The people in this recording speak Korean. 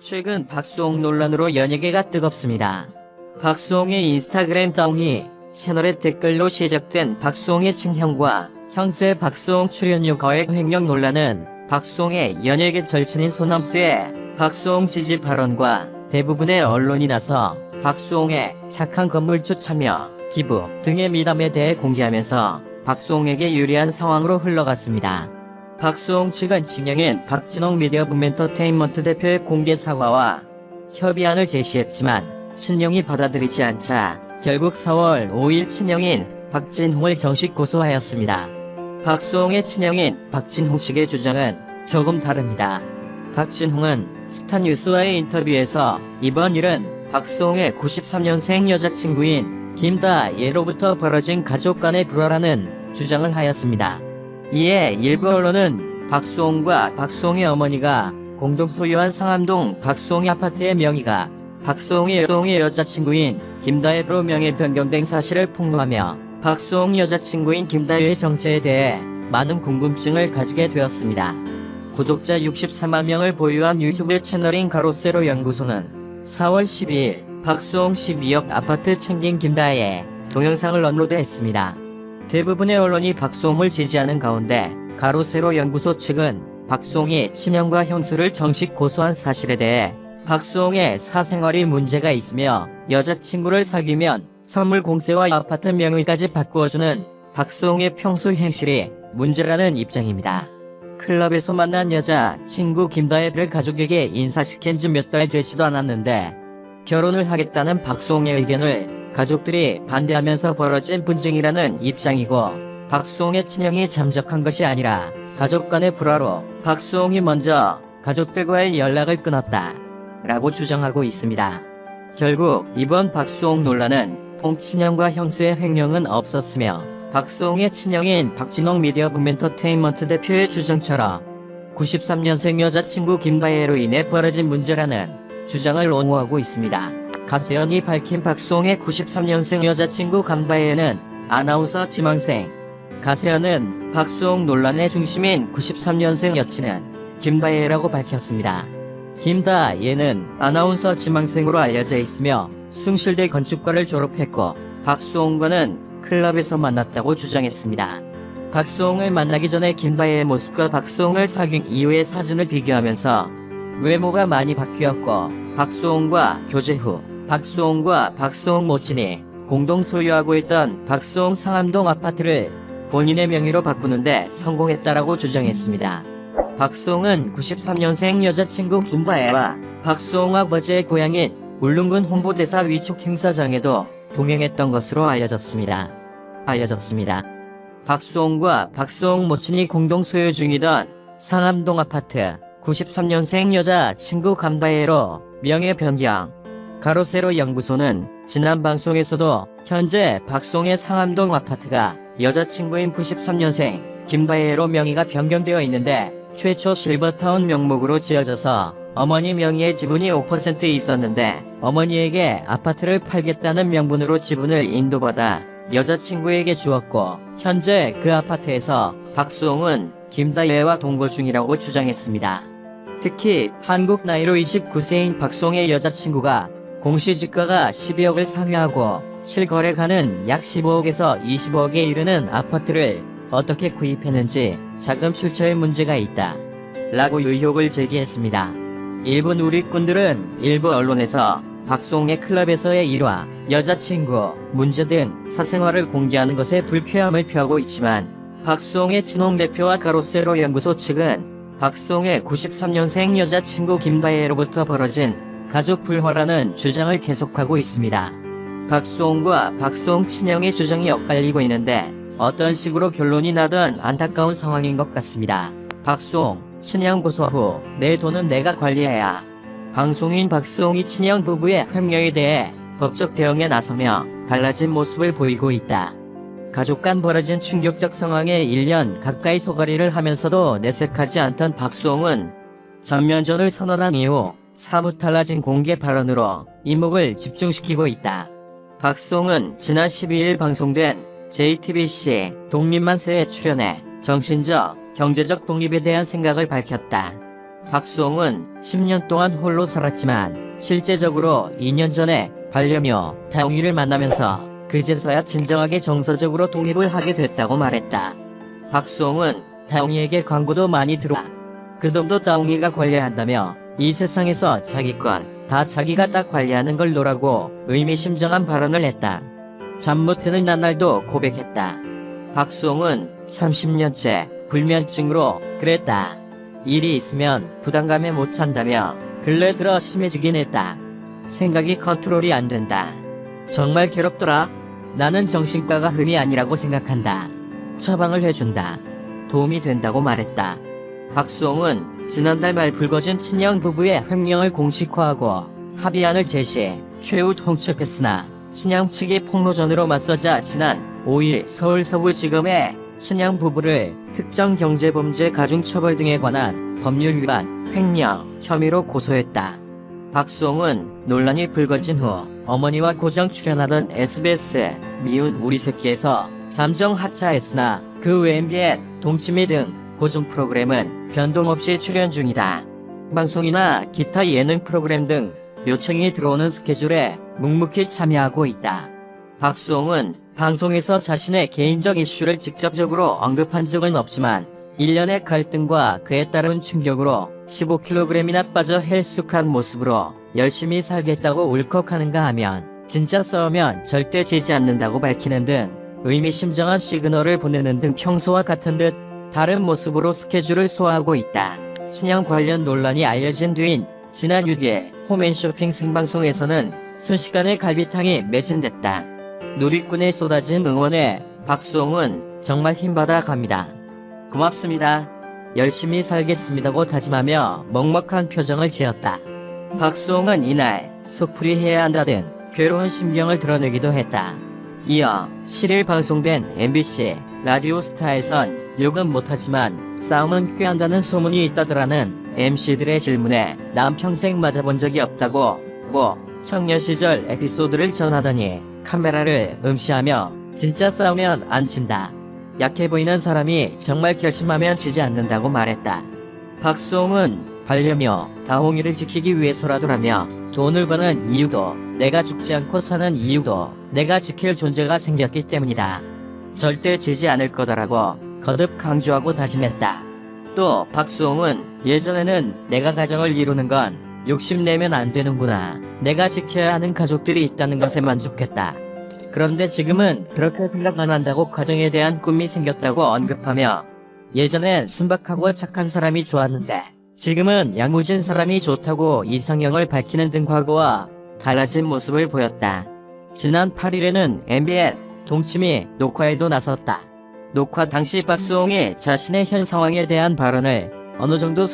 최근 박수홍 논란으로 연예계가 뜨겁습니다. 박수홍의 인스타그램 다운이 채널의 댓글로 시작된 박수홍의 친형과 형수의 박수홍 출연료 거액 횡령 논란은 박수홍의 연예계 절친인 소남수의 박수홍 지지 발언과 대부분의 언론이 나서 박수홍의 착한 건물주 참여, 기부 등의 미담에 대해 공개하면서 박수홍에게 유리한 상황으로 흘러갔습니다. 박수홍 측은 진영인 박진홍 미디어붐엔터테인먼트 대표의 공개 사과와 협의안을 제시했지만 친형이 받아들이지 않자 결국 4월 5일 친형인 박진홍을 정식 고소하였습니다. 박수홍의 친형인 박진홍 측의 주장은 조금 다릅니다. 박진홍은 스타뉴스와의 인터뷰에서 이번 일은 박수홍의 93년생 여자친구인 김다예로부터 벌어진 가족 간의 불화라는 주장을 하였습니다. 이에 일부 언론은 박수홍과 박수홍의 어머니가 공동 소유한 상암동 박수홍의 아파트의 명의가 박수홍의 여자친구인 김다예로 명의 변경된 사실을 폭로하며 박수홍 여자친구인 김다예의 정체에 대해 많은 궁금증을 가지게 되었습니다. 구독자 64만 명을 보유한 유튜브 채널인 가로세로 연구소는 4월 12일 박수홍 12억 아파트 챙긴 김다예 동영상을 업로드했습니다. 대부분의 언론이 박수홍을 지지하는 가운데 가로세로 연구소 측은 박수홍이 친형과 형수를 정식 고소한 사실에 대해 박수홍의 사생활이 문제가 있으며 여자친구를 사귀면 선물 공세와 아파트 명의까지 바꾸어주는 박수홍의 평소 행실이 문제라는 입장입니다. 클럽에서 만난 여자친구 김다예를 가족에게 인사시킨 지 몇 달 되지도 않았는데 결혼을 하겠다는 박수홍의 의견을 가족들이 반대하면서 벌어진 분쟁이라는 입장이고, 박수홍의 친형이 잠적한 것이 아니라 가족 간의 불화로 박수홍이 먼저 가족들과의 연락을 끊었다 라고 주장하고 있습니다. 결국 이번 박수홍 논란은 홍친형과 형수의 횡령은 없었으며 박수홍의 친형인 박진홍 미디어붐엔터테인먼트 대표의 주장처럼 93년생 여자친구 김다예로 인해 벌어진 문제라는 주장을 옹호하고 있습니다. 가세현이 밝힌 박수홍의 93년생 여자친구 김다예는 아나운서 지망생. 가세현은 박수홍 논란의 중심인 93년생 여친은 김다예라고 밝혔습니다. 김다예는 아나운서 지망생으로 알려져 있으며 숭실대 건축과를 졸업했고 박수홍과는 클럽에서 만났다고 주장했습니다. 박수홍을 만나기 전에 김다예의 모습과 박수홍을 사귄 이후의 사진을 비교하면서 외모가 많이 바뀌었고, 박수홍과 교제 후 박수홍과 박수홍 모친이 공동 소유하고 있던 박수홍 상암동 아파트를 본인의 명의로 바꾸는데 성공했다라고 주장했습니다. 박수홍은 93년생 여자친구 김다예와 박수홍 아버지의 고향인 울릉군 홍보대사 위촉 행사장에도 동행했던 것으로 알려졌습니다. 박수홍과 박수홍 모친이 공동 소유 중이던 상암동 아파트 93년생 여자친구 김다예로 명예 변경. 가로세로 연구소는 지난 방송에서도 현재 박수홍의 상암동 아파트가 여자친구인 93년생 김다예로 명의가 변경되어 있는데 최초 실버타운 명목으로 지어져서 어머니 명의의 지분이 5% 있었는데 어머니에게 아파트를 팔겠다는 명분으로 지분을 인도받아 여자친구에게 주었고, 현재 그 아파트에서 박수홍은 김다예와 동거 중이라고 주장했습니다. 특히 한국 나이로 29세인 박수홍의 여자친구가 공시지가가 12억을 상회하고 실거래가는 약 15억에서 20억에 이르는 아파트를 어떻게 구입했는지 자금 출처에 문제가 있다 라고 의혹을 제기했습니다. 일부 누리꾼들은 일부 언론에서 박수홍의 클럽에서의 일화, 여자친구, 문제 등 사생활을 공개하는 것에 불쾌함을 표하고 있지만, 박수홍의 친홍 대표와 가로세로 연구소 측은 박수홍의 93년생 여자친구 김다예로부터 벌어진 가족 불화라는 주장을 계속하고 있습니다. 박수홍과 박수홍 친형의 주장이 엇갈리고 있는데 어떤 식으로 결론이 나든 안타까운 상황인 것 같습니다. 박수홍, 친형 고소 후 내 돈은 내가 관리해야. 방송인 박수홍이 친형 부부의 횡령에 대해 법적 대응에 나서며 달라진 모습을 보이고 있다. 가족 간 벌어진 충격적 상황에 1년 가까이 소가리를 하면서도 내색하지 않던 박수홍은 전면전을 선언한 이후 사뭇 달라진 공개 발언으로 이목을 집중시키고 있다. 박수홍은 지난 12일 방송된 JTBC 독립만세에 출연해 정신적, 경제적 독립에 대한 생각을 밝혔다. 박수홍은 10년 동안 홀로 살았지만 실제적으로 2년 전에 반려묘 다홍이를 만나면서 그제서야 진정하게 정서적으로 독립을 하게 됐다고 말했다. 박수홍은 다홍이에게 광고도 많이 들어와 그 돈도 다홍이가 관리한다며 이 세상에서 자기 건 다 자기가 딱 관리하는 걸로라고 의미심장한 발언을 했다. 잠 못 드는 나날도 고백했다. 박수홍은 30년째 불면증으로 그랬다. 일이 있으면 부담감에 못 찬다며 근래 들어 심해지긴 했다. 생각이 컨트롤이 안 된다. 정말 괴롭더라. 나는 정신과가 흠이 아니라고 생각한다. 처방을 해준다. 도움이 된다고 말했다. 박수홍은 지난달 말 불거진 친형 부부의 횡령을 공식화하고 합의안을 제시, 최후 통첩했으나 친형 측이 폭로전으로 맞서자 지난 5일 서울 서부지검에 친형 부부를 특정경제범죄 가중처벌 등에 관한 법률 위반, 횡령 혐의로 고소했다. 박수홍은 논란이 불거진 후 어머니와 고정 출연하던 SBS 미운 우리 새끼에서 잠정 하차했으나 그 외 MBN, 동치미 등 고정 프로그램은 변동없이 출연 중이다. 방송이나 기타 예능 프로그램 등 요청이 들어오는 스케줄에 묵묵히 참여하고 있다. 박수홍은 방송에서 자신의 개인적 이슈를 직접적으로 언급한 적은 없지만 일련의 갈등과 그에 따른 충격으로 15kg이나 빠져 헬쑥한 모습으로 열심히 살겠다고 울컥하는가 하면 진짜 싸우면 절대 지지 않는다고 밝히는 등 의미심장한 시그널을 보내는 등 평소와 같은 듯 다른 모습으로 스케줄을 소화하고 있다. 친형 관련 논란이 알려진 뒤인 지난 6일 홈앤쇼핑 생방송에서는 순식간에 갈비탕이 매진됐다. 누리꾼에 쏟아진 응원에 박수홍은 정말 힘받아 갑니다. 고맙습니다. 열심히 살겠습니다고 다짐하며 먹먹한 표정을 지었다. 박수홍은 이날 속풀이해야 한다 등 괴로운 심경을 드러내기도 했다. 이어 7일 방송된 MBC 라디오스타에선 욕은 못하지만 싸움은 꽤 한다는 소문이 있다더라는 MC들의 질문에 난 평생 맞아본 적이 없다고 청년 시절 에피소드를 전하더니 카메라를 응시하며 진짜 싸우면 안 친다. 약해 보이는 사람이 정말 결심하면 지지 않는다고 말했다. 박수홍은 반려묘 다홍이를 지키기 위해서라도라며 돈을 버는 이유도 내가 죽지 않고 사는 이유도 내가 지킬 존재가 생겼기 때문이다. 절대 지지 않을 거다라고 거듭 강조하고 다짐했다. 또 박수홍은 예전에는 내가 가정을 이루는 건 욕심내면 안 되는구나. 내가 지켜야 하는 가족들이 있다는 것에 만족했다. 그런데 지금은 그렇게 생각 안 한다고 가정에 대한 꿈이 생겼다고 언급하며 예전엔 순박하고 착한 사람이 좋았는데 지금은 야무진 사람이 좋다고 이상형을 밝히는 등 과거와 달라진 모습을 보였다. 지난 8일에는 MBN 동치미 녹화에도 나섰다. 녹화 당시 박수홍이 자신의 현 상황에 대한 발언을 어느 정도